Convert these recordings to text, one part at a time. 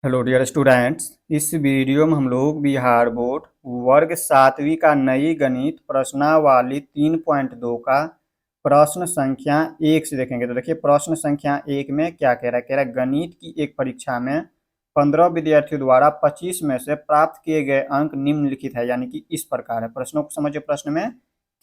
Hello dear students, इस video में हम लोग बिहार बोर्ड वर्ग 7वीं का नई गणित प्रश्नावली 3.2 का प्रश्न संख्या 1 से देखेंगे। तो देखिए प्रश्न संख्या 1 में क्या कह रहा है गणित की एक परीक्षा में 15 विद्यार्थियों द्वारा 25 में से प्राप्त किए गए अंक निम्नलिखित है, यानी कि इस प्रकार है। प्रश्नों को समझिए, प्रश्न में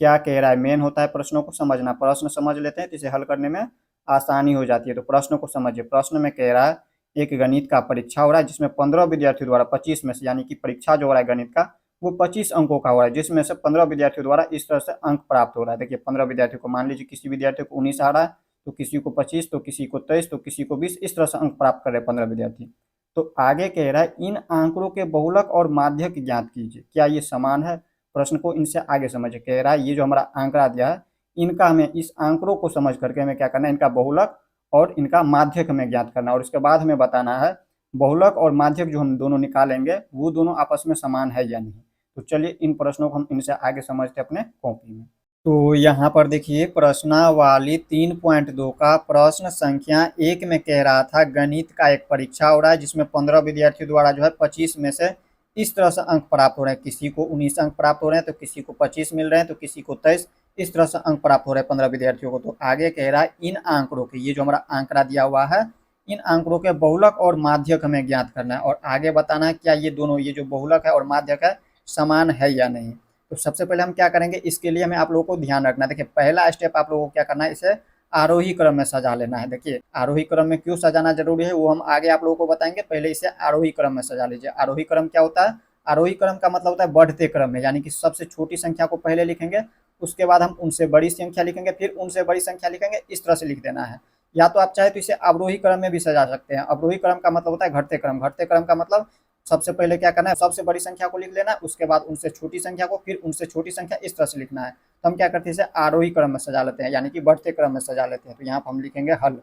क्या कह रहा है। मेन होता है प्रश्नों को समझना, प्रश्न समझ लेते हैं तो इसे हल करने में आसानी हो जाती है। तो प्रश्न को समझिए, प्रश्न में कह रहा है एक गणित का परीक्षा हो रहा है जिसमें 15 विद्यार्थियों द्वारा 25 में से, यानी कि परीक्षा जो हो रहा है गणित का वो 25 अंकों का हो रहा है, जिसमें से 15 विद्यार्थियों द्वारा इस तरह से अंक प्राप्त हो रहा है। देखिए 15 विद्यार्थियों को, मान लीजिए किसी विद्यार्थी को 19 आ रहा है, तो किसी को 25, तो किसी को 23, तो किसी को 20, इस तरह से अंक प्राप्त कर रहे हैं 15 विद्यार्थी। तो आगे कह रहा है इन आंकड़ों के बहुलक और माध्यक ज्ञात कीजिए, क्या ये समान है। प्रश्न को इनसे आगे समझिए। कह रहा है ये जो हमारा आंकड़ा दिया है इनका हमें, इस आंकड़ों को समझ करके हमें क्या करना है, इनका बहुलक और इनका माध्यक हमें ज्ञात करना है। और इसके बाद हमें बताना है बहुलक और माध्यक जो हम दोनों निकालेंगे वो दोनों आपस में समान है या नहीं। तो चलिए इन प्रश्नों को हम इनसे आगे समझते हैं अपने कॉपी में। तो यहाँ पर देखिए प्रश्नावली 3.2 का प्रश्न संख्या 1 में कह रहा था गणित का एक परीक्षा हो रहा है जिसमें 15 विद्यार्थियों द्वारा जो है 25 में से इस तरह से अंक प्राप्त हो रहे हैं। किसी को 19 अंक प्राप्त हो रहे हैं, तो किसी को 25 मिल रहे हैं, तो किसी को 23, इस तरह से अंक प्राप्त हो रहे हैं 15 विद्यार्थियों को। तो आगे कह रहा है इन आंकड़ों के, ये जो हमारा आंकड़ा दिया हुआ है, इन आंकड़ों के बहुलक और माध्यक हमें ज्ञात करना है और आगे बताना है क्या ये दोनों, ये जो बहुलक है और माध्यक है, समान है या नहीं। तो सबसे पहले हम क्या करेंगे, इसके लिए हमें आप लोगों को ध्यान रखना है। देखिए पहला स्टेप आप लोगों को क्या करना है, इसे आरोही क्रम में सजा लेना है। देखिए आरोही क्रम में क्यों सजाना जरूरी है वो हम आगे आप लोगों को बताएंगे, पहले इसे आरोही क्रम में सजा लीजिए। आरोही क्रम क्या होता है, आरोही क्रम का मतलब होता है बढ़ते क्रम में, यानी कि सबसे छोटी संख्या को पहले लिखेंगे, उसके बाद हम उनसे बड़ी संख्या लिखेंगे, फिर उनसे बड़ी संख्या लिखेंगे, इस तरह से लिख देना है। या तो आप चाहे तो इसे अवरोही क्रम में भी सजा सकते हैं। अवरोही क्रम का मतलब होता है घटते क्रम। घटते क्रम का मतलब सबसे पहले क्या करना है, सबसे बड़ी संख्या को लिख लेना है, उसके बाद उनसे छोटी संख्या को, फिर उनसे छोटी संख्या, इस तरह से लिखना है। तो हम क्या करते हैं, इसे आरोही क्रम में सजा लेते हैं, यानी कि बढ़ते क्रम में सजा लेते हैं। तो यहाँ पर हम लिखेंगे हल।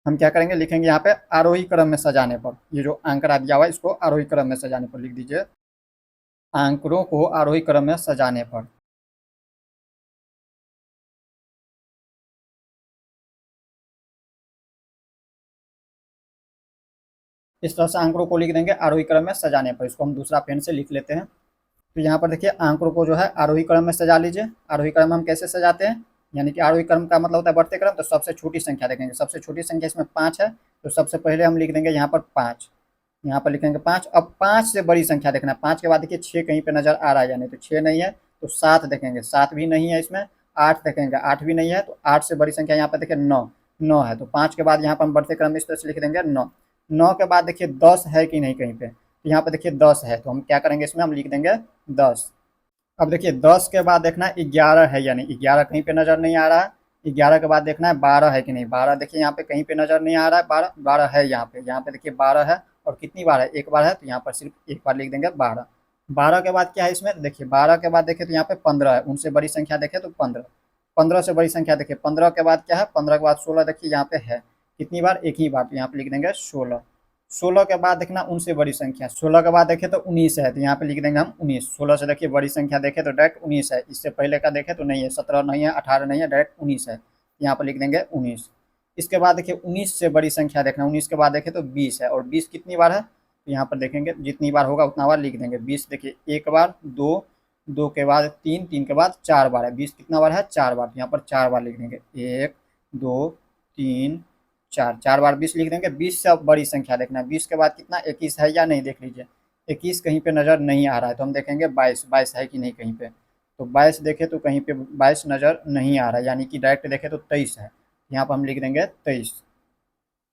हम क्या करेंगे, लिखेंगे यहाँ पे आरोही क्रम में सजाने पर, ये जो आंकड़ा दिया हुआ है इसको आरोही क्रम में सजाने पर लिख दीजिए, आंकड़ों को आरोही क्रम में सजाने पर। इस तरह से आंकड़ों को लिख देंगे आरोही क्रम में सजाने पर। इसको हम दूसरा पेन से लिख लेते हैं। तो यहाँ पर देखिए आंकड़ों को जो है आरोही क्रम में सजा लीजिए। आरोही क्रम हम कैसे सजाते हैं, यानी कि आरोही क्रम का मतलब होता है बढ़ते क्रम। तो सबसे छोटी संख्या देखेंगे, सबसे छोटी संख्या इसमें 5 है, तो सबसे पहले हम लिख देंगे यहाँ पर 5। यहाँ पर लिखेंगे 5। अब 5 से बड़ी संख्या देखना है। 5 के बाद देखिए 6 कहीं पे नजर आ रहा है या नहीं, तो 6 नहीं है, तो 7 देखेंगे, 7 भी नहीं है इसमें। 8 देखेंगे, 8 भी नहीं है, तो 8 से बड़ी संख्या यहाँ पर देखिए 9, 9 है। तो 5 के बाद यहाँ पर हम बढ़ते क्रम में इस तरह से लिख देंगे 9। 9 के बाद देखिए 10 है कि नहीं कहीं पे, तो यहाँ पर देखिए 10 है, तो हम क्या करेंगे, इसमें हम लिख देंगे 10। अब देखिए 10 के बाद देखना है 11 है या नहीं, 11 कहीं पे नजर नहीं आ रहा है। 11 के बाद देखना है 12 है कि नहीं, 12 देखिए यहाँ पे कहीं पे नजर नहीं आ रहा है। 12, 12 है यहाँ पे, यहाँ पे देखिए 12 है। और कितनी बार है, एक बार है, तो यहाँ पर सिर्फ एक बार लिख देंगे 12। 12 के बाद क्या है इसमें, देखिए 12 के बाद देखिए तो यहाँ पे 15 है, उनसे बड़ी संख्या देखे तो 15। 15 से बड़ी संख्या देखिए, 15 के बाद क्या है, 15 के बाद 16 देखिए यहाँ पे है, कितनी बार, एक ही बार, तो यहाँ पे लिख देंगे 16। 16 के बाद देखना उनसे बड़ी संख्या, 16 के बाद देखे तो 19 है, तो यहाँ पे लिख देंगे हम 19। 16 से देखिए बड़ी संख्या देखे तो डायरेक्ट 19 है, इससे पहले का देखे तो नहीं है, 17 नहीं है, 18 नहीं है, डायरेक्ट 19 है, यहाँ पर लिख देंगे 19। इसके बाद देखिए 19 से बड़ी संख्या देखना, 19 के बाद देखे तो 20 है, और 20 कितनी बार है, तो यहाँ पर देखेंगे जितनी बार होगा उतना बार लिख देंगे। 20 देखिए एक बार, दो, दो के बाद तीन, तीन के बाद 4 बार है। 20 कितना बार है, 4 बार, यहाँ पर 4 बार लिख देंगे, 1 2 3 4, 4 बार 20 लिख देंगे। 20 से अब बड़ी संख्या देखना है, 20 के बाद कितना, 21 है या नहीं, देख लीजिए 21 कहीं पे नज़र नहीं आ रहा है, तो हम देखेंगे 22, 22 है कि नहीं कहीं पे, तो 22 देखे तो कहीं पे 22 नज़र नहीं आ रहा है, यानी कि डायरेक्ट देखे तो 23 है, यहाँ पर हम लिख देंगे 23।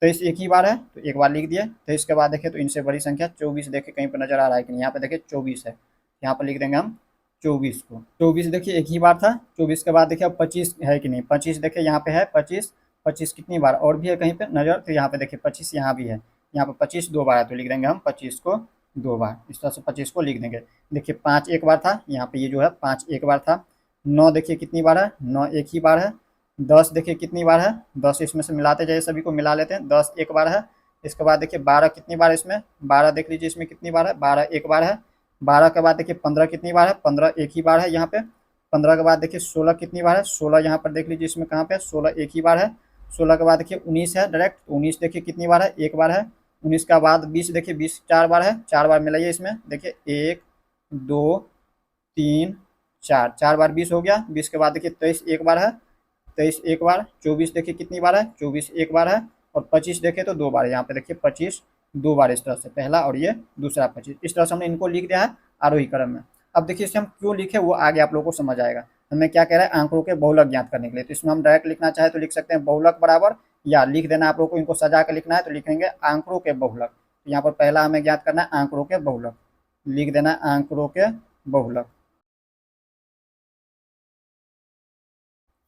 23 एक ही बार है, तो एक बार लिख दिए। 23 के बाद देखे तो इनसे बड़ी संख्या 24 देखे कहीं पर नज़र आ रहा है कि नहीं, यहाँ पे देखे 24 है, यहाँ पर लिख देंगे हम 24 को। 24 देखिए एक ही बार था। 24 के बाद देखिए अब 25 है कि नहीं, 25 देखिए यहाँ पे है 25। 25 कितनी बार और भी है कहीं पे नज़र, तो यहाँ पे देखिए 25 यहाँ भी है, यहाँ पे 25 दो बार है, तो लिख देंगे हम 25 को 2 बार, इस तरह से 25 को लिख देंगे। देखिए 5 एक बार था, यहाँ पे ये जो है 5 एक बार था। 9 देखिए कितनी बार है, 9 एक ही बार है। 10 देखिए कितनी बार है, 10 इसमें से मिलाते जाइए, सभी को मिला लेते हैं, 10 एक बार है। इसके बाद देखिए 12 कितनी बार है इसमें, 12 देख लीजिए इसमें कितनी बार है, 12 एक बार है। 12 के बाद देखिए 15 कितनी बार है, 15 एक ही बार है यहाँ पे। 15 के बाद देखिए 16 कितनी बार है, 16 यहाँ पर देख लीजिए इसमें कहाँ पे, 16 एक ही बार है। 16 के बाद देखिए 19 है डायरेक्ट, 19 देखिए कितनी बार है, एक बार है। 19 का बाद 20, देखिए 20 4 बार है, 4 बार मिलाइए इसमें, देखिए 1 2 3 4, 4 बार 20 हो गया। 20 के बाद देखिए 23 एक बार है, 23 एक बार। 24 देखिए कितनी बार है, 24 एक बार है। और 25 देखें तो 2 बार है, यहाँ पे देखिए 25 2 बार, इस तरह से पहला और ये दूसरा 25, इस तरह से हमने इनको लिख दिया है आरोही क्रम में। अब देखिए इसे हम क्यों लिखे वो आगे आप लोगों को समझ आएगा। हमें क्या कह रहा है, आंकड़ों के बहुलक ज्ञात करने के लिए। तो इसमें हम डायरेक्ट लिखना चाहे तो लिख सकते हैं बहुलक बराबर, या लिख देना आप लोगों को, इनको सजा के लिखना है तो लिखेंगे आंकड़ों के बहुलक। यहाँ पर पहला हमें ज्ञात करना है आंकड़ों के बहुलक, लिख देना आंकड़ों के बहुलक,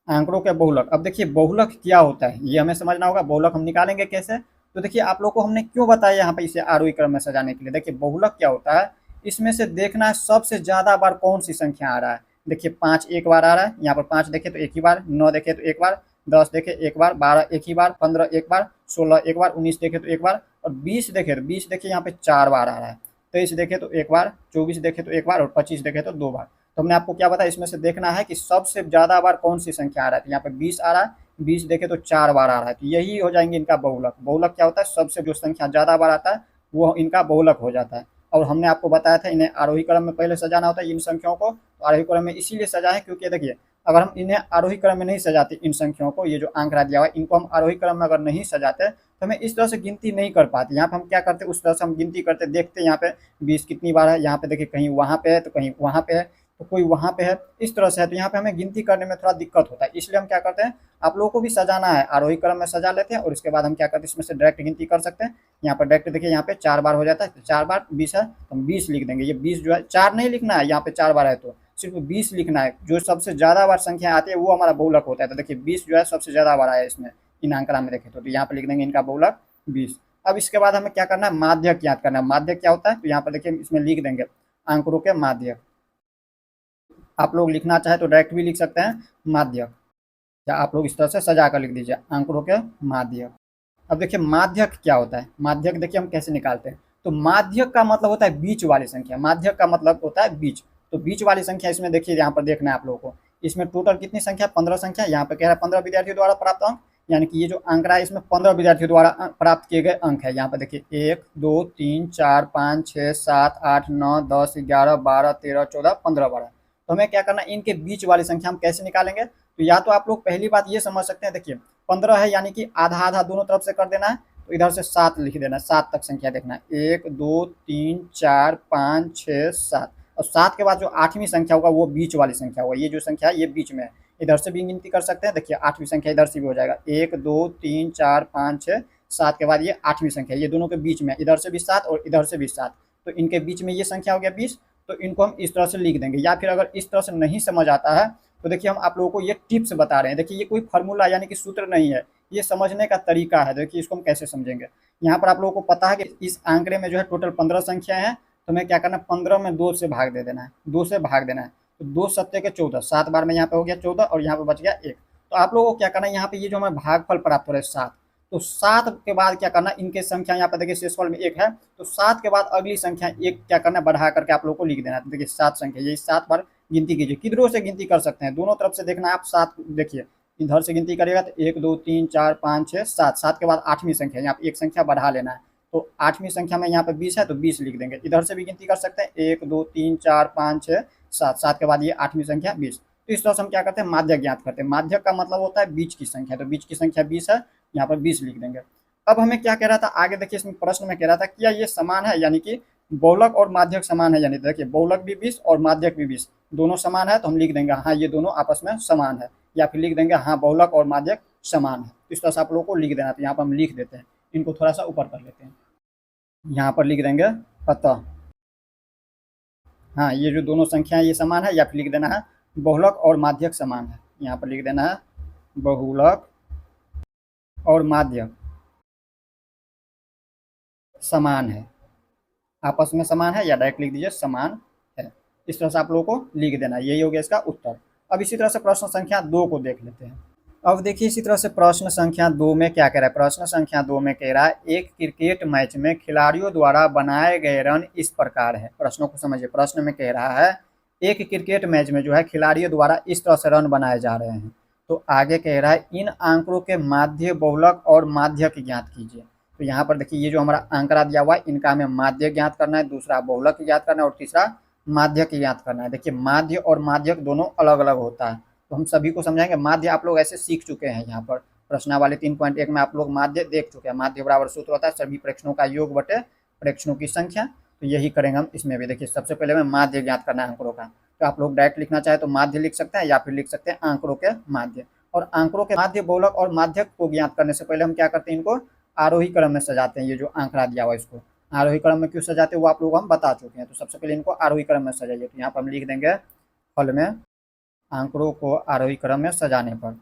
आंकड़ों के बहुलक। अब देखिए बहुलक क्या होता है ये हमें समझना होगा। बहुलक हम निकालेंगे कैसे, तो देखिए आप लोग को हमने क्यों बताया यहाँ पे इसे आरोही क्रम में सजाने के लिए। देखिए बहुलक क्या होता है, इसमें से देखना है सबसे ज्यादा बार कौन सी संख्या आ रहा है। देखिए 5 एक बार आ रहा है, यहाँ पर 5 देखे तो एक ही बार, 9 देखे तो एक बार, 10 देखे एक बार, 12 एक ही बार, 15 एक बार, 16 एक बार, 19 देखे तो एक बार, और 20 देखे तो 20 देखिए यहाँ पे 4 बार आ रहा है, 23 देखे तो एक बार, 24 देखे तो एक बार, और 25 देखे तो 2 बार। तो हमने आपको क्या बताया, इसमें से देखना है कि सबसे ज्यादा बार कौन सी संख्या आ रहा है। तो यहाँ पे 20 आ रहा है, 20 देखे तो 4 बार आ रहा है, तो यही हो जाएंगे इनका बहुलक। बहुलक क्या होता है, सबसे जो संख्या ज्यादा बार आता है वो इनका बहुलक हो जाता है। और हमने आपको बताया था इन्हें आरोही क्रम में पहले सजाना होता है इन संख्याओं को। तो आरोही क्रम में इसीलिए सजाए क्योंकि देखिए अगर हम इन्हें आरोही क्रम में नहीं सजाते, इन संख्याओं को, ये जो आंकड़ा दिया हुआ है इनको हम आरोही क्रम में अगर नहीं सजाते तो हमें इस तरह से गिनती नहीं कर पाते। यहाँ पे हम क्या करते, उस तरह से हम गिनती करते, देखते यहाँ पे 20 कितनी बार है, यहाँ पे देखिए कहीं वहाँ पे है तो कहीं वहाँ पे है, तो कोई वहाँ पे है, इस तरह से है। तो यहाँ पे हमें गिनती करने में थोड़ा दिक्कत होता है, इसलिए हम क्या करते हैं, आप लोगों को भी सजाना है आरोही क्रम में सजा लेते हैं, और इसके बाद हम क्या करते हैं, इसमें से डायरेक्ट गिनती कर सकते हैं। यहाँ पर डायरेक्ट देखिए यहाँ पे 4 बार हो जाता है, तो 4 बार 20 है तो हम 20 लिख देंगे। ये 20 जो है 4 नहीं लिखना है, यहाँ पे 4 बार है तो सिर्फ 20 लिखना है। जो सबसे ज्यादा बार संख्या आती है वो हमारा बहुलक होता है। तो देखिए 20 जो है सबसे ज्यादा बार आया इसमें, इन आंकड़ा में देखें तो यहाँ पे लिख देंगे इनका बहुलक 20। अब इसके बाद हमें क्या करना है, माध्यक ज्ञात करना है। माध्यक क्या होता है, तो यहाँ पर देखिए इसमें लिख देंगे आंकड़ों के माध्यक। आप लोग लिखना चाहे तो डायरेक्ट भी लिख सकते हैं माध्यक, या आप लोग इस तरह से सजा कर लिख दीजिए आंकड़ों के माध्यक। अब देखिए माध्यक क्या होता है, माध्यक देखिए हम कैसे निकालते हैं। तो माध्यक का मतलब होता है बीच वाली संख्या, माध्यक का मतलब होता है बीच। तो बीच वाली संख्या इसमें देखिए यहाँ पर देखना है आप लोगों को, इसमें टोटल कितनी संख्या, 15 संख्या। यहाँ पे कह रहा है 15 विद्यार्थियों द्वारा प्राप्त अंक, यानी कि ये जो आंकड़ा है इसमें 15 विद्यार्थियों द्वारा प्राप्त किए गए अंक है। यहाँ पे देखिए 1 2 3 4 5 6 7 8 9 10 11 12 13 14 15 12। तो हमें क्या करना है, इनके बीच वाली संख्या हम कैसे निकालेंगे। तो या तो आप लोग पहली बात ये समझ सकते हैं, देखिए 15 है यानी कि आधा आधा दोनों तरफ से कर देना है, तो इधर से 7 लिख देना है, 7 तक संख्या देखना है, 1 2 3 4 5 6 7। और 7 के बाद जो 8वीं संख्या होगा वो बीच वाली संख्या होगा, ये जो संख्या है ये बीच में है। इधर से भी गिनती कर सकते हैं, देखिए 8वीं संख्या इधर से भी हो जाएगा, 1 2 3 4 5 6 7 के बाद ये 8वीं संख्या, ये दोनों के बीच में, इधर से भी 7 और इधर से भी 7, तो इनके बीच में ये संख्या हो गया 20। तो इनको हम इस तरह से लिख देंगे। या फिर अगर इस तरह से नहीं समझ आता है तो देखिए हम आप लोगों को ये टिप्स बता रहे हैं। देखिए ये कोई फार्मूला यानी कि सूत्र नहीं है, ये समझने का तरीका है। देखिए इसको हम कैसे समझेंगे, यहाँ पर आप लोगों को पता है कि इस आंकड़े में जो है टोटल 15 संख्या है, तो हमें क्या करना है, 15 में 2 से भाग दे देना है, 2 से भाग देना है। तो 2 सत्ते के 14, 7 बार में यहाँ पे हो गया 14 और यहाँ पे बच गया 1। तो आप लोगों को क्या करना है, यहाँ पे ये जो हमें भागफल प्राप्त हो रहा है 7, तो 7 के बाद क्या करना, इनके संख्या यहाँ पे देखिए शेषफल में 1 है, तो 7 के बाद अगली संख्या 1 क्या करना है, बढ़ा करके आप लोग को लिख देना है। तो देखिए 7 संख्या, ये 7 बार गिनती कीजिए, किधरों से गिनती कर सकते हैं, दोनों तरफ से देखना है आप। 7 देखिए इधर से गिनती करेगा तो 1 2 3 4 5 6 7, 7 के बाद 8वीं संख्या, यहाँ पे एक संख्या बढ़ा लेना है। तो 8वीं संख्या में यहाँ पे 20 है तो 20 लिख देंगे। इधर से भी गिनती कर सकते हैं, 1 2 3 4 5 6 7, 7 के बाद ये 8वीं संख्या 20। तो इस तरह से हम क्या करते हैं, माध्यक ज्ञात करते हैं। माध्यक का मतलब होता है बीच की संख्या, तो बीच की संख्या 20 है, यहाँ पर 20 लिख देंगे। अब हमें क्या कह रहा था आगे, देखिए इसमें प्रश्न में कह रहा था क्या ये समान है, यानी कि बहुलक और माध्यक समान है, यानी देखिए बहुलक भी 20 और माध्यक भी 20, दोनों समान है। तो हम लिख देंगे हाँ ये दोनों आपस में समान है, या फिर लिख देंगे हाँ बहुलक और माध्यक समान है। तो इस तरह से आप लोगों को लिख देना। तो यहाँ पर हम लिख देते हैं, इनको थोड़ा सा ऊपर कर लेते हैं, यहाँ पर लिख देंगे अतः हाँ ये जो दोनों संख्या है ये समान है, या फिर लिख देना है बहुलक और माध्यक समान है। यहाँ पर लिख देना है बहुलक और माध्यक समान है, आपस में समान है, या डायरेक्ट लिख दीजिए समान है। इस तरह से आप लोगों को लिख देना, यही हो गया इसका उत्तर। अब इसी तरह से प्रश्न संख्या 2 को देख लेते हैं। अब देखिए इसी तरह से प्रश्न संख्या 2 में क्या कह रहा है, प्रश्न संख्या 2 में कह रहा है एक क्रिकेट मैच में खिलाड़ियों द्वारा बनाए गए रन इस प्रकार है। प्रश्नों को समझिए, प्रश्न में कह रहा है एक क्रिकेट मैच में जो है खिलाड़ियों द्वारा इस तरह से रन बनाए जा रहे हैं। तो आगे कह रहा है इन आंकड़ों के माध्य, बहुलक और माध्यक ज्ञात कीजिए। तो यहाँ पर देखिए ये जो हमारा आंकड़ा दिया हुआ है इनका हमें माध्य ज्ञात करना है, दूसरा बहुलक ज्ञात करना है और तीसरा माध्यक ज्ञात करना है। देखिए माध्य और माध्यक दोनों अलग अलग होता है, तो हम सभी को समझाएंगे। माध्य आप लोग ऐसे सीख चुके हैं, यहाँ पर प्रश्नावली 3.1 में आप लोग माध्य देख चुके हैं। माध्य बराबर सूत्र होता है सभी प्रेक्षणों का योग बटे प्रेक्षणों की संख्या। तो यही करेंगे हम इसमें भी। देखिए सबसे पहले हमें माध्य ज्ञात करना है आंकड़ों का, तो आप लोग डायरेक्ट लिखना चाहे तो माध्य लिख सकते हैं या फिर लिख सकते हैं आंकड़ों के माध्य। और आंकड़ों के माध्य, बहुलक और माध्यक को ज्ञात करने से पहले हम क्या करते हैं, इनको आरोही क्रम में सजाते हैं। ये जो आंकड़ा दिया हुआ है इसको आरोही क्रम में क्यों सजाते हैं वो आप लोग हम बता चुके हैं। तो सबसे पहले इनको आरोही क्रम में सजाइए। तो यहाँ पर हम लिख देंगे फल में आंकड़ों को आरोही क्रम में सजाने पर।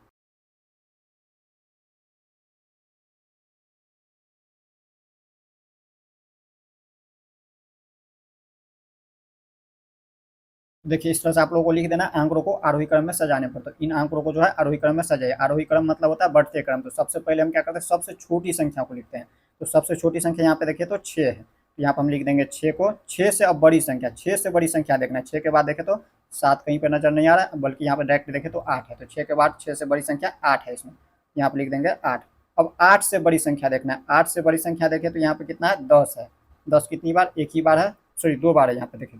देखिए इस तरह से आप लोगों को लिख देना आंकड़ों को आरोही क्रम में सजाने पर। तो इन आंकड़ों को जो है आरोही क्रम में सजाइए। आरोही क्रम मतलब होता है बढ़ते क्रम। तो सबसे पहले हम क्या करते हैं, सबसे छोटी संख्या को लिखते हैं। तो सबसे छोटी संख्या यहाँ पे देखिए तो 6 है। तो यहाँ पर हम लिख देंगे 6 को। 6 से अब बड़ी संख्या, 6 से बड़ी संख्या देखना है। 6 के बाद देखें तो 7 कहीं पर नजर नहीं आ रहा है, बल्कि यहाँ पर डायरेक्ट देखें तो 8 है। तो 6 के बाद 6 से बड़ी संख्या 8 है, इसमें यहाँ पर लिख देंगे 8। अब 8 से बड़ी संख्या देखना है। 8 से बड़ी संख्या देखें तो यहाँ पे कितना है, 10 है। 10 कितनी बार, एक ही बार है, सॉरी 2 बार है यहाँ पे देखें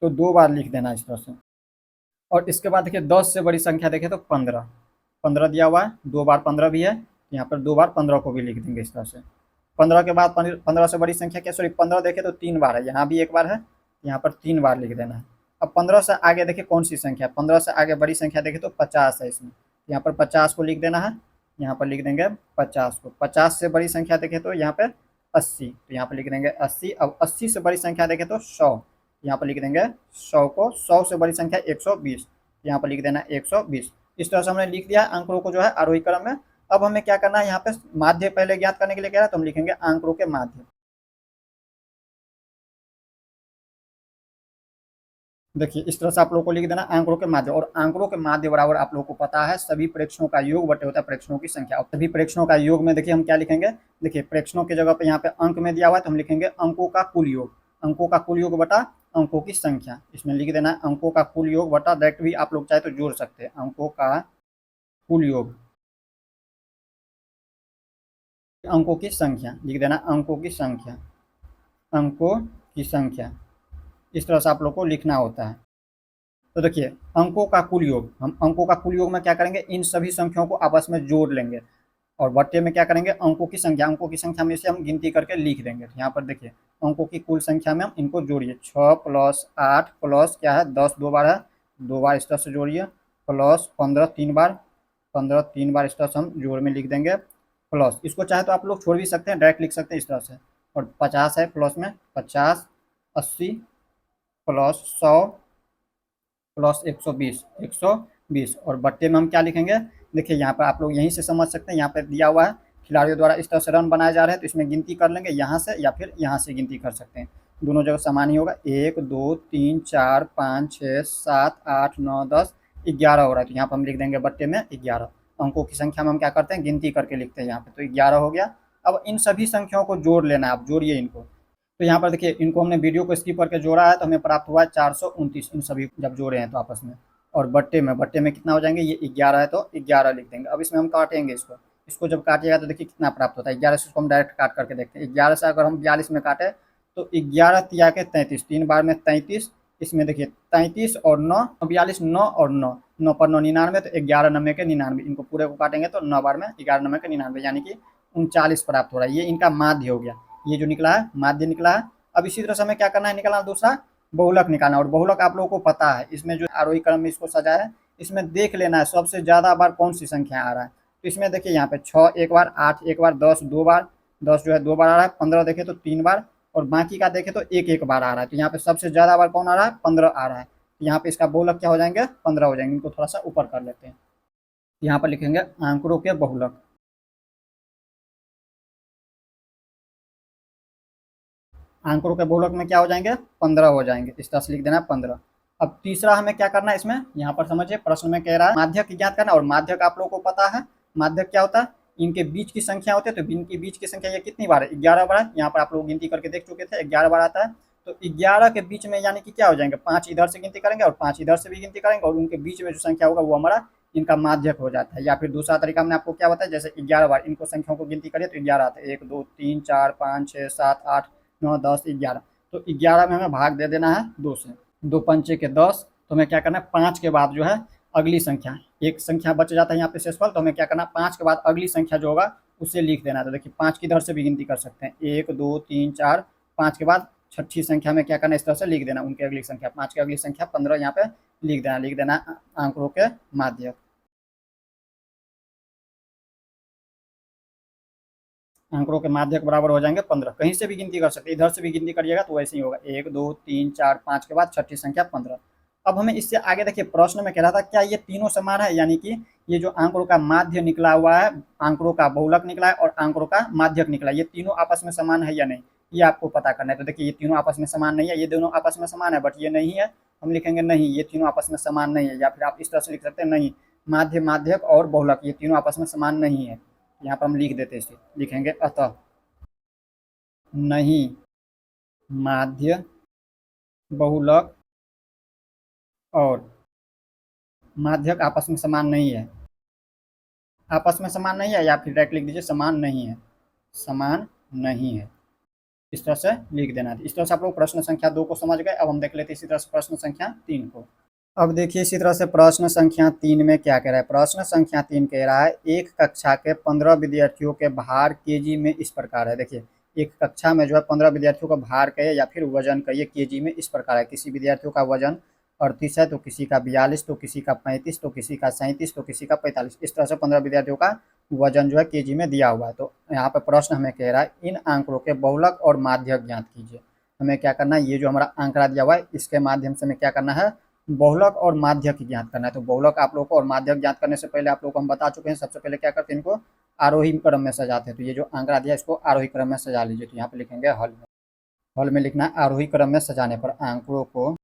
तो 2 बार लिख देना इस तरह से। और इसके बाद देखिए 10 से बड़ी संख्या देखें तो 15। 15 दिया हुआ है, 2 बार 15 भी है, यहाँ पर 2 बार 15 को भी लिख देंगे इस तरह से। 15 के बाद 15 से बड़ी संख्या क्या, सॉरी 15 देखें तो 3 बार है, यहाँ भी 1 बार है, यहाँ पर 3 बार लिख देना है। अब 15 से आगे देखिए कौन सी संख्या, 15 से आगे बड़ी संख्या देखें तो 50 है, इसमें यहाँ पर 50 को लिख देना है। यहाँ पर लिख देंगे 50 को। 50 से बड़ी संख्या देखें तो यहाँ पर 80, तो यहाँ पर लिख देंगे 80। अब 80 से बड़ी संख्या देखें तो 100, यहाँ पर लिख देंगे 100 को। 100 से बड़ी संख्या 120, यहाँ पर लिख देना 120। इस तरह से हमने लिख दिया आंकड़ों को जो है आरोही क्रम में। अब हमें क्या करना है, यहाँ पे माध्य पहले ज्ञात करने के लिए कह रहा है, तो हम लिखेंगे आंकड़ों के माध्य। देखिए इस तरह से आप लोगों को लिख देना आंकड़ों के माध्य। और आंकड़ों के माध्य बराबर आप लोगों को पता है सभी प्रेक्षणों का योग बटे होता है प्रेक्षणों की संख्या। और सभी प्रेक्षणों का योग में देखिए हम क्या लिखेंगे, देखिए प्रेक्षणों की जगह पे यहाँ पे अंक में दिया हुआ है, तो हम लिखेंगे अंकों का कुल योग। अंकों का कुल योग बटा अंकों की संख्या, इसमें लिख देना अंकों का कुल योग बटा, डायरेक्ट भी आप लोग चाहे तो जोड़ सकते हैं, अंकों का कुल योग, अंकों की संख्या लिख देना, अंकों की संख्या, अंकों की संख्या। इस तरह से आप लोग को लिखना होता है। तो देखिए अंकों का कुल योग, हम अंकों का कुल योग में क्या करेंगे, इन सभी संख्याओं को आपस में जोड़ लेंगे और बट्टे में क्या करेंगे, अंकों की संख्या, अंकों की संख्या में से हम गिनती करके लिख देंगे। यहाँ पर देखिए अंकों की कुल संख्या में हम इनको जोड़िए, 6 प्लस 8 प्लस क्या है 10, 2 बार है, 2 बार इस तरह से जोड़िए, प्लस 15 3 बार, 15 3 बार इस तरह से हम जोड़ में लिख देंगे, प्लस इसको चाहे तो आप लोग छोड़ भी सकते हैं, डायरेक्ट लिख सकते हैं इस तरह से। और 50 है प्लस में 50, 80 प्लस 100 प्लस 120, 120। और बट्टे में हम क्या लिखेंगे, देखिए यहाँ पर आप लोग यहीं से समझ सकते हैं, यहाँ पर दिया हुआ है खिलाड़ियों द्वारा इस तरह से रन बनाए जा रहे हैं, तो इसमें गिनती कर लेंगे यहाँ से या फिर यहाँ से गिनती कर सकते हैं, दोनों जगह समान ही होगा। 1 2 3 4 5 6 7 8 9 10 11 हो रहा है, तो यहाँ पर हम लिख देंगे बट्टे में 11। अंकों की संख्या में हम क्या करते हैं, गिनती करके लिखते हैं यहाँ पे, तो 11 हो गया। अब इन सभी संख्याओं को जोड़ लेना है, आप जोड़िए इनको। तो यहाँ पर देखिए इनको हमने वीडियो को स्किप करके जोड़ा है, तो हमें प्राप्त हुआ है 429, इन सभी जब जोड़े हैं तो आपस में। और बट्टे में कितना हो जाएंगे, ये 11 है तो 11 लिख देंगे। अब इसमें हम काटेंगे इसको, इसको जब काटिएगा तो देखिए कितना प्राप्त होता है। 11 से इसको हम डायरेक्ट काट करके देखते हैं। 11 से अगर हम 42 में काटे तो 11 तिया के 33, 3 बार में 33, इसमें देखिए 33 और 9, 42, 9 और 9, 9 पर 9 99, तो 11 नब्बे के 99, इनको पूरे को काटेंगे तो 9 बार में 11 नब्बे के 99, यानी कि 39 प्राप्त हो रहा है। ये इनका माध्य हो गया, ये जो निकला है माध्य निकला है। अब इसी तरह से हमें क्या करना है, निकालना दूसरा बहुलक निकालना। और बहुलक आप लोगों को पता है, इसमें जो आरोही क्रम में इसको सजाया है, इसमें देख लेना है सबसे ज़्यादा बार कौन सी संख्या आ रहा है। तो इसमें देखिए यहाँ पे 6 एक बार, 8 एक बार, 10 2 बार, 10 जो है 2 बार आ रहा है, 15 देखे तो 3 बार, और बाकी का देखे तो एक एक बार आ रहा है। तो यहाँ पे सबसे ज़्यादा बार कौन आ रहा है, 15 आ रहा है। तो यहाँ पे इसका बहुलक क्या हो जाएंगे, 15 हो जाएंगे। इनको थोड़ा सा ऊपर कर लेते हैं, यहाँ पर लिखेंगे आंकड़ों के बहुलक। आंकड़ों के बहुलक में क्या हो जाएंगे, 15 हो जाएंगे, इस तरह से लिख देना 15। अब तीसरा हमें क्या करना है इसमें, यहाँ पर समझिए प्रश्न में कह रहा है माध्यक ज्ञात करना। और माध्यक आप लोगों को पता है माध्यक क्या होता है, इनके बीच की संख्या होती है। तो इनके बीच की संख्या ये कितनी बार है, 11 बार है। यहाँ पर आप लोग गिनती करके देख चुके थे, 11 बार आता है। तो 11 के बीच में यानी कि क्या हो जाएंगे, 5 इधर से गिनती करेंगे और 5 इधर से भी गिनती करेंगे, और उनके बीच में जो संख्या होगा वो हमारा इनका माध्यक हो जाता है। या फिर दूसरा तरीका मैंने आपको क्या बताया, जैसे 11 बार इनको संख्याओं को गिनती करिए तो 11 आता है, 1 2 3 4 5 6 7 8 9 10 11। तो 11 में हमें भाग दे देना है 2 से, 2 पंचे के 10। तो हमें क्या करना है, 5 के बाद जो है अगली संख्या, एक संख्या बच जाता है यहाँ पे शेषफल, तो हमें क्या करना है 5 के बाद अगली संख्या जो होगा उसे लिख देना है। तो देखिए 5 की इधर से भी गिनती कर सकते हैं, 1 2 3 4, 5 के बाद छठी संख्या में क्या करना है, इस तरह से लिख देना उनकी अगली संख्या, 5 की अगली संख्या 15 यहाँ पे लिख देना आंकड़ों के माध्यक। आंकड़ों के माध्यक बराबर हो जाएंगे 15। कहीं से भी गिनती कर सकते हैं, इधर से भी गिनती करिएगा तो वैसे ही होगा, 1 2 3 4 5 के बाद छठी संख्या 15। अब हमें इससे आगे देखिए प्रश्न में कह रहा था क्या ये तीनों समान है, यानी कि ये जो आंकड़ों का माध्य निकला हुआ है, आंकड़ों का बहुलक निकला है और आंकड़ों का माध्यक निकला है, ये तीनों आपस में समान है या नहीं, ये आपको पता करना है। तो देखिए ये तीनों आपस में समान नहीं है, ये दोनों आपस में समान है बट ये नहीं है, हम लिखेंगे नहीं ये तीनों आपस में समान नहीं है। या फिर आप इस तरह से लिख सकते हैं, नहीं माध्य माध्यक और बहुलक ये तीनों आपस में समान नहीं है। यहाँ पर हम लिख देते हैं, इसे लिखेंगे अतः नहीं माध्य बहुलक और माध्यक आपस में समान नहीं है, आपस में समान नहीं है, या फिर डायरेक्ट लिख दीजिए समान नहीं है, समान नहीं है, इस तरह से लिख देना है। इस तरह से आप लोग प्रश्न संख्या 2 को समझ गए। अब हम देख लेते हैं इसी तरह से प्रश्न संख्या 3 को। अब देखिए इसी तरह से प्रश्न संख्या 3 में क्या कह रहा है, प्रश्न संख्या 3 कह रहा है एक कक्षा के 15 विद्यार्थियों के भार केजी में इस प्रकार है। देखिए एक कक्षा में जो है 15 विद्यार्थियों का भार कहिए या फिर वजन कहिए केजी में इस प्रकार है। किसी विद्यार्थियों का वजन 38 है, तो किसी का 42, तो किसी का 35, तो किसी का 37, तो किसी का 45। इस तरह से 15 विद्यार्थियों का वजन जो है केजी में दिया हुआ है। तो यहाँ पर प्रश्न हमें कह रहा है इन आंकड़ों के बहुलक और माध्यक ज्ञात कीजिए। हमें क्या करना है, ये जो हमारा आंकड़ा दिया हुआ है इसके माध्यम से हमें क्या करना है, बहुलक और माध्यक ज्ञात करना है। तो बहुलक आप लोग को और माध्यक ज्ञात करने से पहले आप लोग को हम बता चुके हैं, सबसे पहले क्या करते हैं, इनको आरोही क्रम में सजाते हैं। तो ये जो आंकड़ा दिया इसको आरोही क्रम में सजा लीजिए। तो यहाँ पे लिखेंगे हल में, हल में लिखना है आरोही क्रम में सजाने पर, आंकड़ों को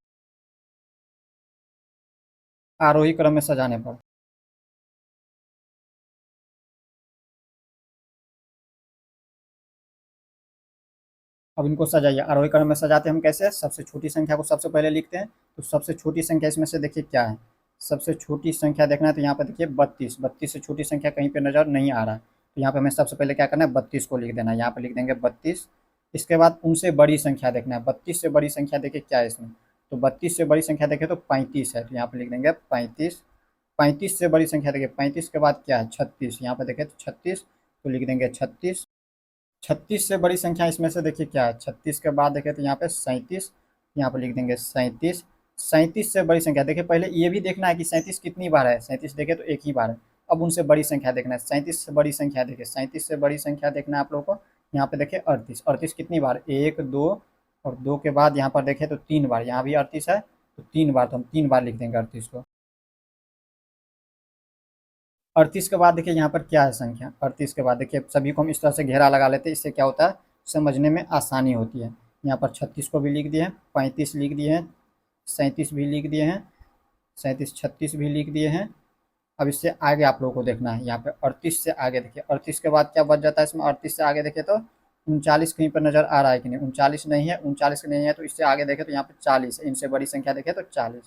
आरोही क्रम में सजाने पर। अब इनको सजाइए, आरोही क्रम में सजाते हैं हम कैसे, सबसे छोटी संख्या को सबसे पहले लिखते हैं। तो सबसे छोटी संख्या इसमें से देखिए क्या है, सबसे छोटी संख्या देखना है तो यहाँ पर देखिए 32, 32 से छोटी संख्या कहीं पे नजर नहीं आ रहा है। तो यहाँ पे हमें सबसे पहले क्या करना है, 32 को लिख देना है, यहाँ पे लिख देंगे 32। इसके बाद उनसे बड़ी संख्या देखना है, 32 से बड़ी संख्या देखिए क्या है इसमें, तो 32 से बड़ी संख्या देखें तो 35 है, तो यहाँ पे लिख देंगे 35। 35 से बड़ी संख्या देखिए 35 के बाद क्या है 36, यहाँ पे देखें तो 36, तो लिख देंगे 36। 36 से बड़ी संख्या इसमें से देखिए क्या है, 36 के बाद देखें तो यहाँ पे 37, यहाँ पे लिख देंगे 37। 37 से बड़ी संख्या देखिए, पहले ये भी देखना है कि 37 कितनी बार है, 37 देखें तो एक ही बार है। अब उनसे बड़ी संख्या देखना है, 37 से बड़ी संख्या देखिए, 37 से बड़ी संख्या देखना है आप लोगों को। यहाँ पे देखिए 38, 38 कितनी बार, 1 2 और 2 के बाद यहाँ पर देखें तो 3 बार, यहाँ भी 38 है तो 3 बार, तो हम 3 बार लिख देंगे 38 को। 38 के बाद देखिए यहाँ पर क्या है संख्या, 38 के बाद देखिए सभी को हम इस तरह से घेरा लगा लेते हैं, इससे क्या होता है समझने में आसानी होती है। यहाँ पर 36 को भी लिख दिए हैं, 35 लिख दिए हैं, 37 भी लिख दिए हैं, 37 36 भी लिख दिए हैं। अब इससे आगे आप लोगों को देखना है, यहाँ पे 38 से आगे देखिए, 38 के बाद क्या बच जाता है इसमें, 38 से आगे देखिए तो 39 कहीं पर नजर आ रहा है कि नहीं, 39 नहीं है, 39 नहीं है, तो इससे आगे देखें तो यहाँ पे 40 है, इनसे बड़ी संख्या देखें तो 40,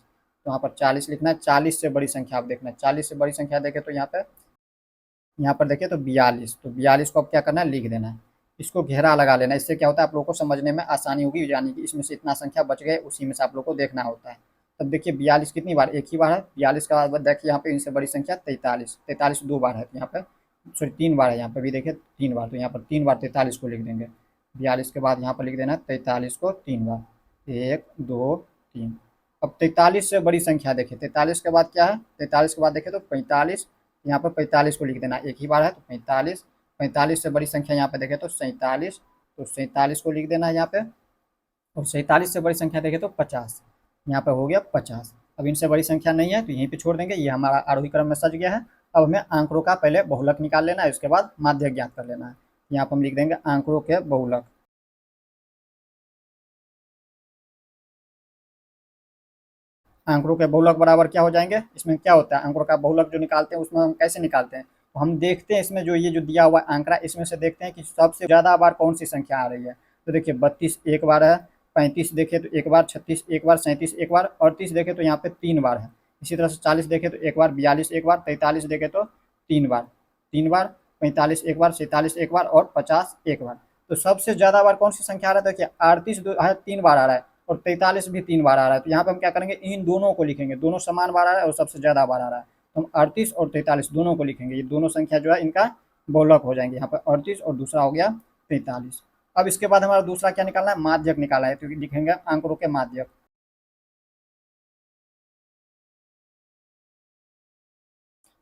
तो यहाँ पर 40 लिखना है। 40 से बड़ी संख्या आप देखना है, 40 से बड़ी संख्या देखें तो यहाँ पर देखिए तो 42, तो 42 को अब क्या करना है लिख देना है, इसको घेरा लगा लेना है। इससे क्या होता है आप लोगों को समझने में आसानी होगी, यानी कि इसमें से इतना संख्या बच गए उसी में से आप लोग को देखना होता है। तब देखिए 42 कितनी बार, एक ही बार है, 42 का बाद देखिए यहाँ पे इनसे बड़ी संख्या 43, 43 दो बार है, तो यहाँ पे सॉरी 3 बार है, यहाँ पे भी देखिए 3 बार, तो यहाँ पर 3 बार 43 को लिख देंगे। 42 के बाद यहाँ पर लिख देना 43 को 3 बार, 1 2 3। अब 43 से बड़ी संख्या देखिए, 43 के बाद क्या है, 43 के बाद देखें तो 45, यहाँ पर 45 को लिख देना, एक ही बार है तो 45। 45 से बड़ी संख्या यहाँ पे देखें तो 47, तो 47 को लिख देना है यहाँ पे। और 47 से बड़ी संख्या देखें तो 50, यहाँ पे हो गया 50। अब इनसे बड़ी संख्या नहीं है तो यहीं पे छोड़ देंगे, ये हमारा आरोही क्रम में सज गया है। अब हमें आंकड़ों का पहले बहुलक निकाल लेना है, उसके बाद माध्यक ज्ञात कर लेना है। यहाँ पर हम लिख देंगे आंकड़ों के बहुलक। आंकड़ों के बहुलक बराबर क्या हो जाएंगे, इसमें क्या होता है आंकड़ों का बहुलक जो निकालते हैं उसमें हम कैसे निकालते हैं, तो हम देखते हैं इसमें जो ये जो दिया हुआ आंकड़ा इसमें से देखते हैं कि सबसे ज़्यादा बार कौन सी संख्या आ रही है। तो देखिए 32 एक बार है, 35 देखे तो एक बार, 36 एक बार, 37 एक बार, 38 देखे तो यहाँ पे 3 बार है। इसी तरह से 40 देखें तो एक बार, 42 एक बार, 43 देखें तो 3 बार, 3 बार, 45 एक बार, 47 एक बार और 50 एक बार। तो सबसे ज़्यादा बार कौन सी संख्या आ रहा है? देखिए 38 है 3 बार आ रहा है और 43 भी 3 बार आ रहा है। तो यहाँ पे हम क्या करेंगे, इन दोनों को लिखेंगे, दोनों समान बार आ रहा है और सबसे ज़्यादा बार आ रहा है, तो हम 38 और 43 दोनों को लिखेंगे। ये दोनों संख्या जो है इनका बहुलक हो जाएंगे, यहाँ पर 38 और दूसरा हो गया 43। अब इसके बाद हमारा दूसरा क्या निकालना है? माध्यक निकालना है, तो लिखेंगे आंकड़ों के माध्यक।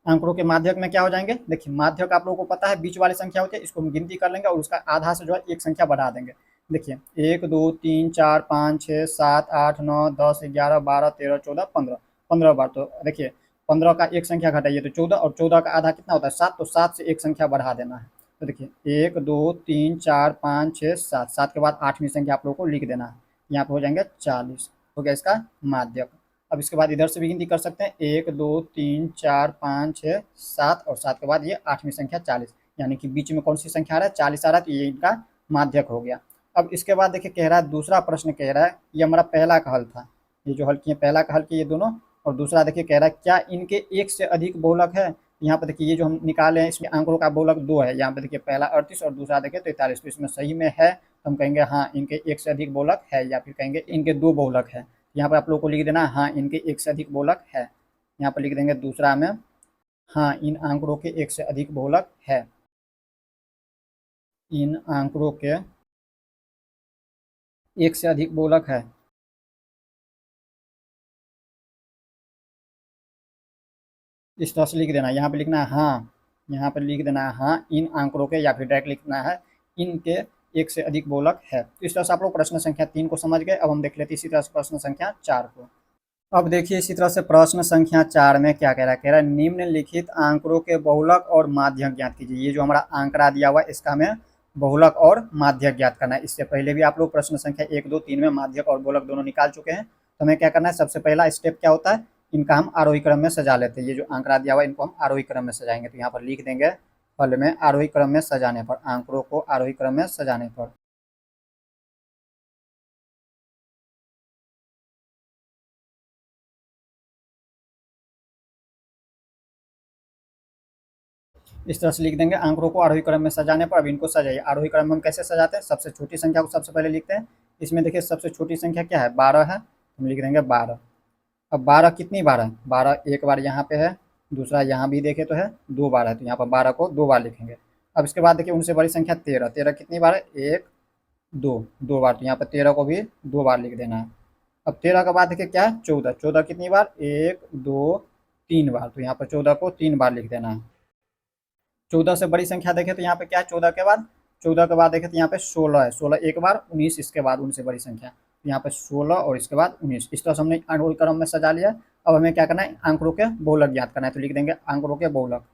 आंकड़ों के माध्यक में क्या हो जाएंगे? देखिए माध्यक आप लोगों को पता है बीच वाली संख्या होती है, इसको हम गिनती कर लेंगे और उसका आधा से जो है एक संख्या बढ़ा देंगे। देखिए 1 2 3 4 5 6 7 8 9 10 11 12 13 14 15, 15 बार। तो देखिए 15 का एक संख्या घटाइए तो 14, और 14 का आधा कितना होता है? 7, तो 7 से एक संख्या बढ़ा देना है। तो देखिए 1 2 3 4 5 6 7, 7 के बाद 8वीं संख्या आप लोगों को लिख देना है, यहाँ पे हो जाएंगे 40, हो गया इसका माध्यक। अब इसके बाद इधर से भी गिनती कर सकते हैं, 1 2 3 4 5 6 7 और 7 के बाद ये 8वीं संख्या 40, यानी कि बीच में कौन सी संख्या आ रहा है? 40 आ रहा है, तो ये इनका माध्यक हो गया। अब इसके बाद देखिए कह रहा है, दूसरा प्रश्न कह रहा है, ये हमारा पहला का हल था, ये जो हल किए पहला का हल किए ये दोनों, और दूसरा देखिए कह रहा है क्या इनके एक से अधिक बहुलक है? यहाँ पे देखिए ये जो हम निकाले हैं इसमें आंकड़ों का बहुलक 2 है, यहाँ पे देखिए पहला 38 और दूसरा देखिए 43, तो इसमें सही में है, तो हम कहेंगे हाँ इनके एक से अधिक बहुलक है, या फिर कहेंगे इनके दो बहुलक है। यहाँ पर आप लोग को लिख देना हाँ इनके एक से अधिक बहुलक है, यहाँ पर लिख देंगे दूसरा में हाँ इन आंकड़ों के एक से अधिक बहुलक है, इन आंकड़ों के एक से अधिक बहुलक है। इस तरह से लिख देना, यहाँ पे लिखना है हाँ, यहाँ पे लिख देना है हाँ इन आंकड़ों के, या फिर डायरेक्ट लिखना है इनके एक से अधिक बहुलक है। तो इस तरह से आप लोग प्रश्न संख्या 3 को समझ गए। अब हम देख लेते हैं इसी तरह से प्रश्न संख्या 4 को। अब देखिए इसी तरह से प्रश्न संख्या 4 में क्या कह रहा है? कह रहा है निम्नलिखित आंकड़ों के बहुलक और माध्यक ज्ञात कीजिए। ये जो हमारा आंकड़ा दिया हुआ है इसका हमें बहुलक और माध्यक ज्ञात करना है। इससे पहले भी आप लोग प्रश्न संख्या 1 2 3 में माध्यक और बहुलक दोनों निकाल चुके हैं। तो हमें क्या करना है? सबसे पहला स्टेप क्या होता है? इनका हम आरोही क्रम में सजा लेते हैं। ये जो आंकड़ा दिया हुआ है इनको हम आरोही क्रम में सजाएंगे, तो यहाँ पर लिख देंगे फल में आरोही क्रम में सजाने पर, आंकड़ों को आरोही क्रम में सजाने पर। इस तरह से लिख देंगे आंकड़ों को आरोही क्रम में सजाने पर। अब इनको सजाइए। आरोही क्रम में हम कैसे सजाते हैं? सबसे छोटी संख्या को सबसे पहले लिखते हैं। इसमें देखिए सबसे छोटी संख्या क्या है? 12 है, हम लिख देंगे 12। अब 12 कितनी बार है? 12 एक बार यहाँ पे है, दूसरा यहाँ भी देखे तो है 2 बार है, तो यहाँ पर 12 को 2 बार लिखेंगे। अब इसके बाद देखिए उनसे बड़ी संख्या 13, 13 कितनी बार है? 1 2, 2 बार, तो यहाँ पर 13 को भी 2 बार लिख देना है। अब 13 के बाद देखिए क्या है? 14, 14 कितनी बार? 1 2 3 बार, तो यहाँ पर 14 को 3 बार लिख देना है। 14 से बड़ी संख्या देखें तो यहाँ पे क्या है? 14 के बाद, 14 के बाद देखें तो यहाँ पे 16 है, 16 एक बार, 19 इसके बाद उनसे बड़ी संख्या, तो यहाँ पे 16 और इसके बाद 19। इस तरह से हमने आंकड़ों क्रम में सजा लिया। अब हमें क्या करना है? आंकड़ों के बहुलक ज्ञात करना है, तो लिख देंगे आंकड़ों के बहुलक।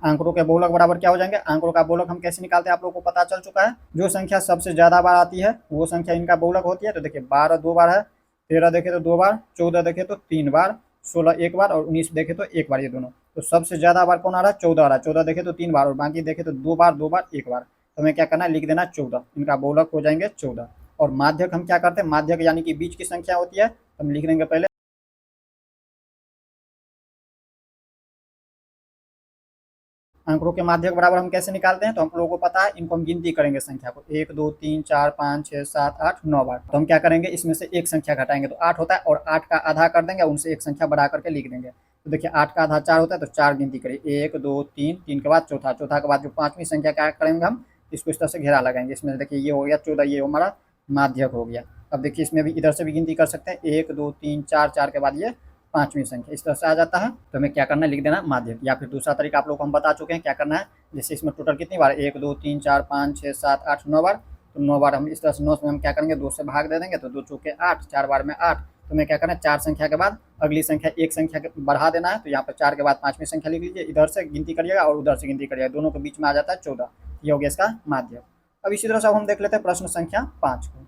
आंकड़ों के बहुलक बराबर क्या हो जाएंगे? आंकड़ों का बहुलक हम कैसे निकालते हैं आप लोगों को पता चल चुका है। जो संख्या सबसे ज्यादा बार आती है वो संख्या इनका बहुलक होती है। तो देखिए 12 2 बार है, 13 देखे तो 2 बार, 14 देखे तो 3 बार, 16 एक बार और 19 देखे तो एक बार, ये दोनों। तो सबसे ज्यादा बार कौन आ रहा है? 14 आ रहा है। 14 देखे तो 3 बार और बाकी देखे तो 2 बार 2 बार एक बार। तो हमें क्या करना है? लिख देना 14, इनका बहुलक हो जाएंगे 14। और माध्यक हम क्या करते हैं? माध्यक यानी कि बीच की संख्या होती है, तो हम लिख देंगे पहले आंकड़ों के माध्यक बराबर हम कैसे निकालते हैं? तो हम लोगों को पता है, इनको हम गिनती करेंगे संख्या को 1 2 3 4 5 6 7 8 9 बार। तो हम क्या करेंगे? इसमें से एक संख्या घटाएंगे तो 8 होता है, और 8 का आधा कर देंगे, उनसे एक संख्या बढ़ा करके लिख देंगे। तो देखिए 8 का आधा 4 होता है, तो 4 गिनती करिए 1 2 3, 3 के बाद चौथा, चौथा के बाद जो 5वीं संख्या क्या करेंगे? हम इसको इस तरह से घेरा लगाएंगे। इसमें देखिए ये हो गया 14, ये हमारा माध्यक हो गया। अब देखिए इसमें भी इधर से भी गिनती कर सकते हैं 1 2 3 4, 4 के बाद ये 5वीं संख्या, इस तरह से आ जाता है। तो हमें क्या करना है? लिख देना माध्यक। या फिर दूसरा तरीका आप लोग को हम बता चुके हैं क्या करना है। जैसे इसमें टोटल कितनी बार? 1 2 3 4 5 6 7 8 9 बार, तो 9 बार हम इस तरह से 9 में हम क्या करेंगे? 2 से भाग दे देंगे, तो 2 चौके 8, 4 बार में 8। तो हमें क्या करना है? 4 संख्या के बाद अगली संख्या एक संख्या बढ़ा देना है, तो यहाँ पर 4 के बाद 5वीं संख्या लिख लीजिए। इधर से गिनती करिएगा और उधर से गिनती करिएगा, दोनों के बीच में आ जाता है 14। ये हो गया इसका माध्यक। अब इसी तरह से अब हम देख लेते हैं प्रश्न संख्या 5 को।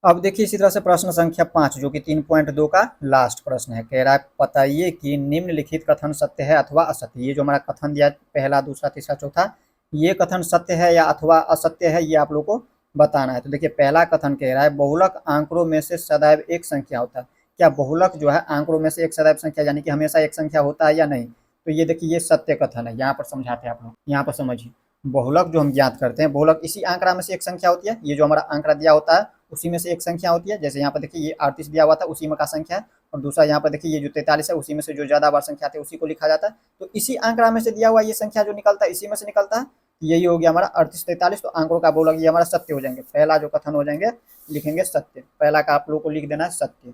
अब देखिए इसी तरह से प्रश्न संख्या 5 जो कि 3.2 का लास्ट प्रश्न है। कह रहा है बताइए कि निम्नलिखित कथन सत्य है अथवा असत्य। ये जो हमारा कथन दिया है पहला दूसरा तीसरा चौथा, ये कथन सत्य है या अथवा असत्य है, ये आप लोग को बताना है। तो देखिए पहला कथन कह रहा है बहुलक आंकड़ों में से सदैव एक संख्या होता है। क्या बहुलक जो है आंकड़ों में से एक सदैव संख्या यानी कि हमेशा एक संख्या होता है या नहीं? तो ये देखिए ये सत्य कथन है। यहाँ पर समझाते हैं आप लोग, यहाँ पर समझिए। बहुलक जो हम ज्ञात करते हैं, बहुलक इसी आंकड़ा में से एक संख्या होती है। ये जो हमारा आंकड़ा दिया होता है उसी में से एक संख्या होती है। जैसे यहाँ पर देखिए ये 38 दिया हुआ था, उसी में का संख्या है। और दूसरा यहाँ पर देखिए ये जो 43 है, उसी में से जो ज्यादा बार संख्या आती है उसी को लिखा जाता है। तो इसी आंकड़ा में से दिया हुआ ये संख्या जो निकलता है इसी में से निकलता है। यही हो गया हमारा 38 43। तो आंकड़ों का बहुलक ये हमारा सत्य हो जाएंगे। पहला जो कथन हो जाएंगे लिखेंगे सत्य। पहला का आप लोग को लिख देना है सत्य।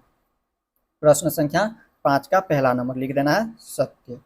प्रश्न संख्या 5 का पहला नंबर लिख देना है सत्य।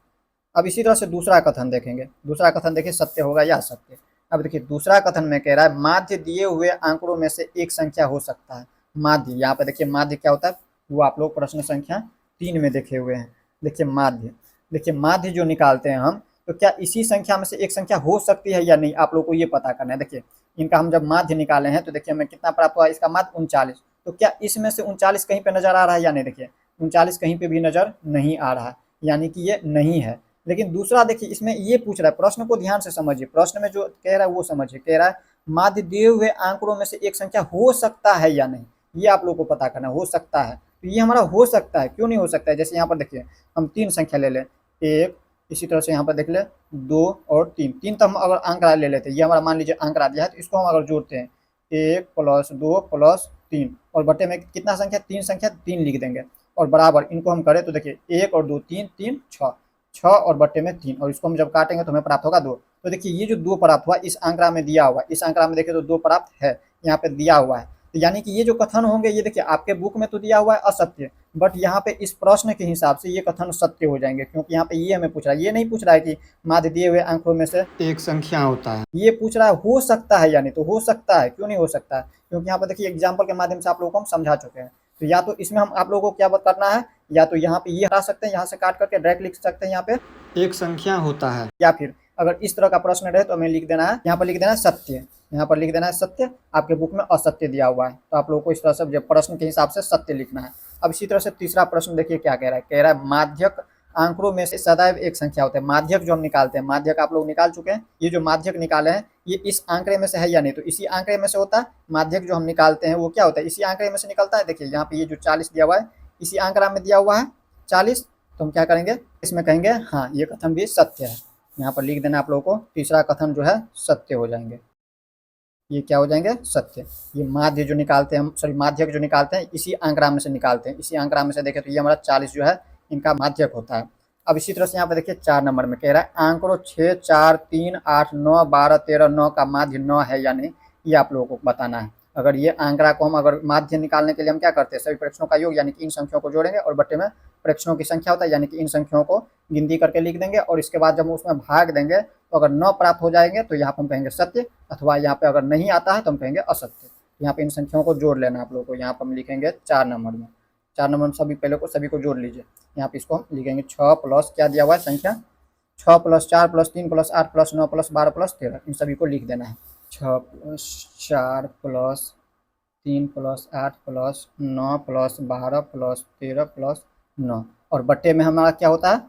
अब इसी तरह से दूसरा कथन देखेंगे। दूसरा कथन देखिए सत्य होगा या असत्य। अब देखिए दूसरा कथन में कह रहा है माध्य दिए हुए आंकड़ों में से एक संख्या हो सकता है। माध्य, यहाँ पे देखिए माध्य क्या होता है वो आप लोग प्रश्न संख्या 3 में देखे हुए हैं। देखिए माध्य, देखिए माध्य जो निकालते हैं हम, तो क्या इसी संख्या में से एक संख्या हो सकती है या नहीं, आप लोग को ये पता करना है। देखिए इनका हम जब माध्य निकाले हैं तो देखिए हमें कितना प्राप्त हुआ, इसका माध्य 39। तो क्या इसमें से 39 कहीं पे नजर आ रहा है या नहीं? देखिए 39 कहीं पे भी नजर नहीं आ रहा है, यानी कि ये नहीं है। लेकिन दूसरा देखिए इसमें ये पूछ रहा है, प्रश्न को ध्यान से समझिए, प्रश्न में जो कह रहा है वो समझिए। कह रहा है माध्य दिए हुए आंकड़ों में से एक संख्या हो सकता है या नहीं, ये आप लोग को पता करना हो सकता है। तो ये हमारा हो सकता है, क्यों नहीं हो सकता है? जैसे यहाँ पर देखिए हम 3 संख्या ले लें, 1, इसी तरह से यहाँ पर देख ले 2 और 3। 3 तो हम अगर आंकड़ा ले लेते हैं, ये हमारा मान लीजिए आंकड़ा दिया है, तो इसको हम अगर जोड़ते हैं 1 + 2 + 3 और बटे में कितना संख्या 3 संख्या 3 लिख देंगे और बराबर इनको हम करें तो देखिए 1 और 2 3 3 6 6 और बटे में 3 और इसको हम जब काटेंगे तो हमें प्राप्त होगा 2। तो देखिए ये जो 2 प्राप्त हुआ इस आंकड़ा में दिया हुआ, इस आंकड़ा में देखिए तो 2 प्राप्त है, यहाँ पे दिया हुआ है। तो यानी कि ये जो कथन होंगे ये देखिए आपके बुक में तो दिया हुआ है असत्य, बट यहाँ पे इस प्रश्न के हिसाब से ये कथन सत्य हो जाएंगे, क्योंकि यहाँ पे ये हमें पूछ रहा है, ये नहीं पूछ रहा है कि माध्य दिए हुए आंकड़ों में से एक संख्या होता है, ये पूछ रहा है हो सकता है या नहीं। तो हो सकता है, क्यों नहीं हो सकता है? क्योंकि यहाँ पर देखिए एग्जाम्पल के माध्यम से आप लोगों को हम समझा चुके हैं। तो या तो इसमें हम आप लोगों को क्या करना है, या तो यहाँ पे ये हटा सकते हैं, यहाँ से काट करके डायरेक्ट लिख सकते हैं यहाँ पे एक संख्या होता है, या फिर अगर इस तरह का प्रश्न रहे तो हमें लिख देना है, यहाँ पर लिख देना है सत्य। यहाँ पर लिख देना है सत्य, आपके बुक में असत्य दिया हुआ है, तो आप लोगों को इस तरह से प्रश्न के हिसाब से सत्य लिखना है। अब इसी तरह से तीसरा प्रश्न देखिए क्या कह रहा है। कह रहा है माध्यक आंकड़ों में से सदैव एक संख्या होता है। माध्यक जो हम निकालते हैं, माध्यक आप लोग निकाल चुके हैं, ये जो माध्यक निकाले हैं ये इस आंकड़े में से है या नहीं? तो इसी आंकड़े में से होता है। माध्यक जो हम निकालते हैं वो क्या होता है, इसी आंकड़े में से निकलता है। देखिए यहाँ पे ये जो 40 दिया हुआ है इसी आंकड़ा में दिया हुआ है 40। तो हम क्या करेंगे, इसमें कहेंगे हाँ ये कथन भी सत्य है। यहाँ पर लिख देना आप लोगों को, तीसरा कथन जो है सत्य हो जाएंगे। ये क्या हो जाएंगे, सत्य। ये माध्य जो निकालते हैं, सॉरी माध्यक जो निकालते हैं इसी आंकड़ा में से निकालते हैं। इसी आंकड़ा में से देखें तो ये हमारा 40 जो है इनका माध्यक होता है। अब इसी तरह से यहाँ पे देखिए 4 नंबर में कह रहा है आंकड़ों 6 4 3 8 9 12 13 9 का माध्य 9 है या नहीं, ये आप लोगों को बताना है। अगर ये आंकड़ा को हम अगर माध्य निकालने के लिए हम क्या करते हैं, सभी प्रेक्षणों का योग यानी कि इन संख्याओं को जोड़ेंगे और बट्टे में प्रेक्षणों की संख्या होता है, यानी कि इन संख्याओं को गिनती करके लिख देंगे और इसके बाद जब उसमें भाग देंगे तो अगर 9 प्राप्त हो जाएंगे तो यहाँ पर हम कहेंगे सत्य, अथवा यहाँ पे अगर नहीं आता है तो हम कहेंगे असत्य। यहाँ पे इन संख्याओं को जोड़ लेना आप लोगों को। यहाँ पर हम लिखेंगे 4 नंबर में, 4 नंबर में सभी पहले को सभी को जोड़ लीजिए। यहाँ पे इसको हम लिखेंगे 6 प्लस क्या दिया हुआ है संख्या, 6 + 4 + 3 + 8 + 9 + 12 + 13, इन सभी को लिख देना है। 6 + 4 + 3 + 8 + 9 + 12 + 13 + 9 और बट्टे में हमारा क्या होता है,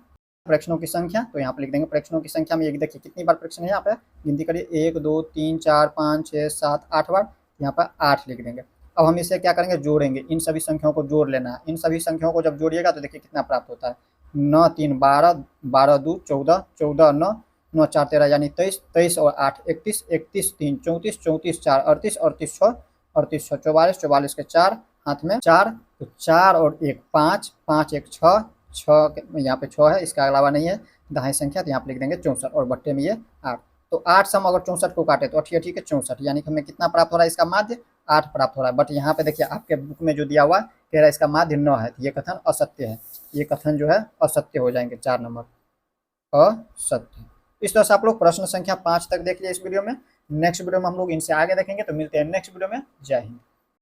प्रेक्षणों की संख्या। तो यहाँ पे लिख देंगे प्रेक्षणों की संख्या में, ये देखिए कितनी बार प्रेक्षण है यहाँ पे, गिनती करिए 1 2 3 4 5 6 7 8 बार, यहाँ पर 8 लिख देंगे। अब हम इसे क्या करेंगे, जोड़ेंगे, इन सभी संख्याओं को जोड़ लेना है। इन सभी संख्याओं को जब जोड़िएगा तो देखिए कितना प्राप्त होता है, 9 3 12 12 2 14 14 9 9 4 13 यानी 23 23 और 8 31 31 3 34 34 4 38 38 6 38 6 44 44 के 4 हाथ में 4, तो 4 और 1 5 5 1 6 6 यहाँ पे 6 है, इसका अलावा नहीं है दहाई संख्या, तो यहाँ पे लिख देंगे 64 और बट्टे में ये 8। तो 8 से हम अगर 64 को काटे तो 8 के 64, यानी कि हमें कितना प्राप्त हो रहा है, इसका माध्य 8 प्राप्त हो रहा है। बट यहाँ पे देखिए आपके बुक में जो दिया हुआ है कह रहा है इसका माध्य 9 है, तो ये कथन असत्य है। ये कथन जो है असत्य हो जाएंगे, 4 नंबर असत्य। इस तरह से आप लोग प्रश्न संख्या 5 तक देख लिया इस वीडियो में। नेक्स्ट वीडियो में हम लोग इनसे आगे देखेंगे, तो मिलते हैं नेक्स्ट वीडियो में। जय हिंद।